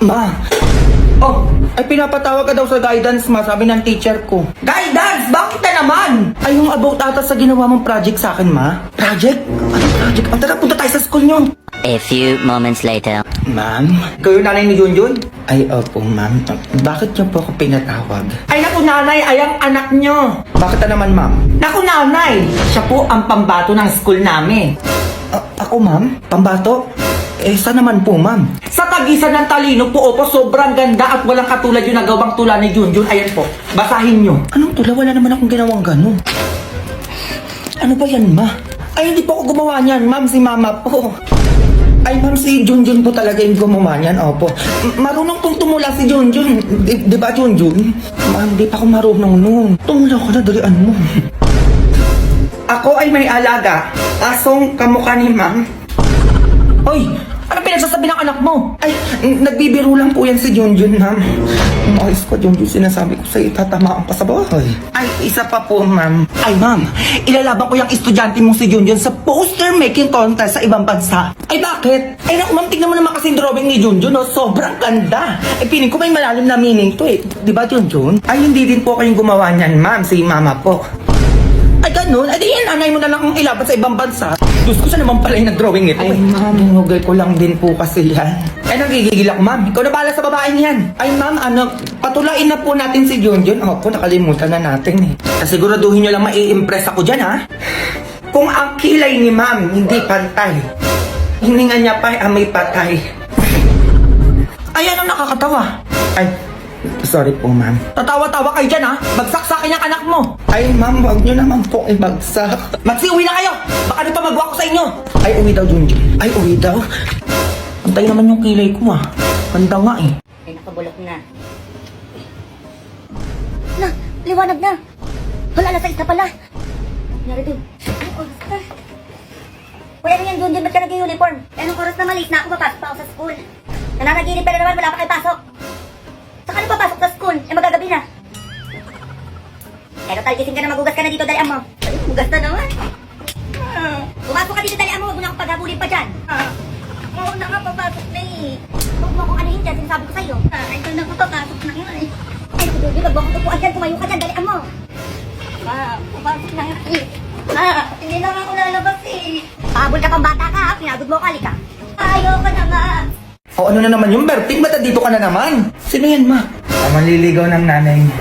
Ma! Oh, ay pinapatawag ka daw sa guidance, ma, sabi ng teacher ko. Guidance? Bakit na naman? Ay, yung about ata sa ginawa mong project sa akin, ma. Project? Anong project? Ang tara, punta tayo sa school nyo. A few moments later. Ma'am? Kayo nanay ni Junjun? Ay, opo, ma'am. Bakit niyo po ako pinatawag? Ay, naku, nanay, ay ang anak niyo. Bakit na naman, ma'am? Naku, nanay, siya po ang pambato ng school namin. Ako, ma'am? Pambato? Eh, saan naman po, ma'am? Sa tagisan ng talino po, opo, sobrang ganda at walang katulad yung nagawang tula ni Junjun. Ayan po, basahin nyo. Anong tula? Wala naman akong ginawang gano'n. Ano ba yan, ma? Ay, hindi po ako gumawa niyan, ma'am. Si mama po. Ay, ma'am, si Junjun po talaga yung gumawa niyan, opo. Marunong pong tumula si Junjun. Di ba, Junjun? Ma'am, di pa ako marunong nun. Tumula ko na, dalian mo. Ako ay may alaga. Asong kamukha ni ma'am. Hoy! Ano pinagsasabi ng anak mo? Ay, nagbibiro lang po yan si Junjun, ma'am. Ayos ko, Junjun, sinasabi ko sa'yo, tatamaan ka sa bahay. Ay, isa pa po, ma'am. Ay, ma'am, ilalaban ko yung estudyante mong si Junjun sa poster making contest sa ibang bansa. Ay, bakit? Ay, naku, ma'am, tignan mo naman kasi yung drawing ni Junjun, no? Sobrang ganda. Ay, piling ko may malalim na meaning to, eh. Di ba, Junjun? Ay, hindi din po kayong gumawa niyan, ma'am. Si mama po. Ay, ganun? Ay, di yan, anay mo na lang ang ilaban sa ibang bansa. Diyos ko, siya naman pala yung nag-drawing ito. Ay, ma'am, hinugay ko lang din po kasi yan. Ay, nagigigil ako, ma'am. Ikaw na bahala sa babaeng yan. Ay, ma'am, patulain na po natin si Junjun. Opo, nakalimutan na natin eh. Siguraduhin nyo lang mai-impress ako dyan, ha? Kung ang kilay ni ma'am hindi pantay, hininga niya pa ay may patay. Ay, ano nakakatawa? Ay, sorry po, ma'am. Tatawa-tawa kayo dyan, ha? Bagsak sa akin ang anak mo. Ay, ma'am, wag nyo naman po ibagsak. Magsi-uwi na kayo! Baka di pa magawa ko sa inyo. Ay, uwi daw, Junjun. Ay, uwi daw. Antay naman yung kilay ko, ha? Ganda nga, eh. Ay, nakabulok na. Na, liwanag na. Hala, alas 6 na pala. Nangyari dun. Anong oras na? Kuya, ano yan, Junjun? Ba't ka nag-uniform? Eh, anong oras na malis na ako? Papasok pa ako sa school. Nananaginip pa na naman, wala pa kayo pasok. Saka ano papasok sa school? Eh, magagabi na. Eh, total, gising ka na, magugas ka na dito, dalian mo. Ay, magugas na naman. Pumasok ka dito, dalian mo, huwag mo na akong paghabulin pa dyan. Oo na nga, papasok na eh. Huwag mo akong anuhin dyan, sinasabi ko sa'yo. Ay, ito na ako, papasok na nga eh. Ay, Junjun, huwag mo akong tupuan dyan, tumayo ka dyan, dalian mo. Papasok na nga eh. Hindi na nga ako lalabas eh. Pahabol ka pang bata ka, pinagod mo ka, halika. Ayoko na nga. O, ano na naman yung Berting? Ba't dito ka na naman? Sino yan, ma? Maliligaw ng nanay mo.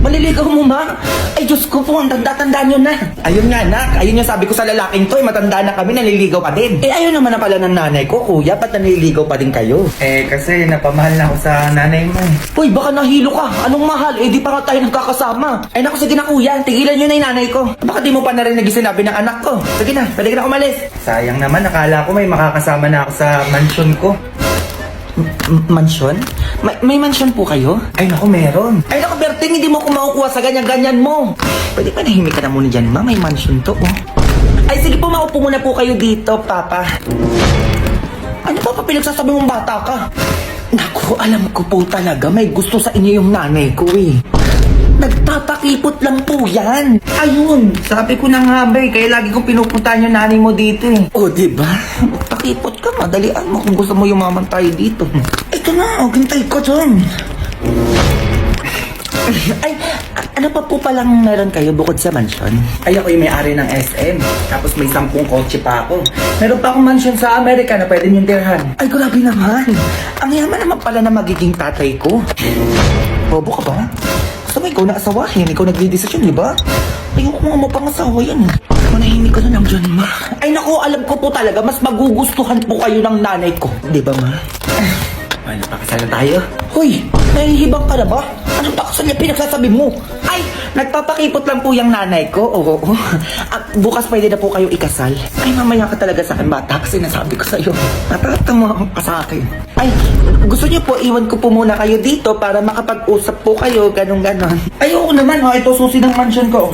Maliligaw mo, ma? Ay, Diyos ko po, ang tanda-tanda nyo na. Ayun nga, nak. Ayun yung sabi ko sa lalaking to, matanda na kami, naliligaw pa din. Eh, ayun naman na pala ng nanay ko, kuya. Ba't naliligaw pa din kayo? Eh, kasi napamahal na ako sa nanay mo. Uy, baka nahilo ka. Anong mahal? Eh, di pa nga tayo nagkakasama. Ay, naku, sige na, kuya. Tigilan nyo na yung nanay ko. Baka di mo pa narinig yung sinabi ng anak ko. Sige na, pwede ka na umalis. Sayang naman, nakala ko may makakasama na ako sa mansion ko. Mansyon? May mansyon po kayo? Ay naku, meron. Ay naku, Berting, hindi mo ko makukuha sa ganyan-ganyan mo. Pwede pa nahimik ka na muna dyan, ma. May mansyon to, oh. Ay sige po, maupo muna po kayo dito, papa. Ano pa pinagsasabi mong bata ka? Naku, alam ko po talaga, may gusto sa inyo yung nanay ko, eh. Nagtatakipot lang po yan. Ayun, sabi ko na nga ba eh, kaya lagi kong pinupuntahan yung nanay mo dito eh. O, diba? Takipot ka, madalian mo kung gusto mo yumaman tayo dito. Ito na, gintay ko dyan. Ay, ano pa po palang meron kayo bukod sa mansion? Ay, ako yung may-ari ng SM. Tapos may 10 kotse pa ako. Meron pa akong mansion sa Amerika na pwede niyong tirhan. Ay, grabe naman. Ang yaman naman pala na magiging tatay ko. Bobo ka ba? Gusto mo ikaw na asawahin, ikaw nagdidesisyon, di ba? Ayoko nga mapangasawa yan. Manahimik ka na lang dyan, ma. Ay naku, alam ko po talaga, mas magugustuhan po kayo ng nanay ko. Di ba, ma? Ay, napakasal na tayo. Hoy, nahihibang ka na ba? Anong pakasal niya pinagsasabi mo? Ay, nagpapakipot lang po yung nanay ko. Oo. At bukas pwede na po kayo ikasal. Ay, mamaya ka talaga sa akin, bata, kasi nasabi ko sa'yo. Natatama ka sa akin. Ay, gusto niyo po, iwan ko po muna kayo dito para makapag-usap po kayo, ganun-ganon. Ay, oo naman, ha. Ito susi ng mansion ko.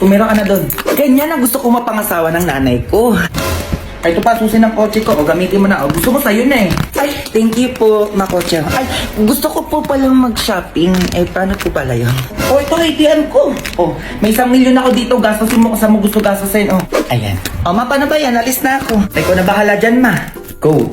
Tumira ka na doon. Ganyan ang gusto ko mapangasawa ng nanay ko. Ay, ito pa, susi ng kotse ko. O, gamitin mo na. O, gusto mo sa'yo na eh. Ay, thank you po, makotse. Ay, gusto ko po palang mag-shopping. Eh, paano po pala yun? O, ito, ATM ko. O, may 1 milyon ako dito. Gastosin mo kung saan mo gusto gastosin. O, ayan. O, ma, paano ba yan? Alis na ako. Ay, ko na bahala dyan, ma. Go.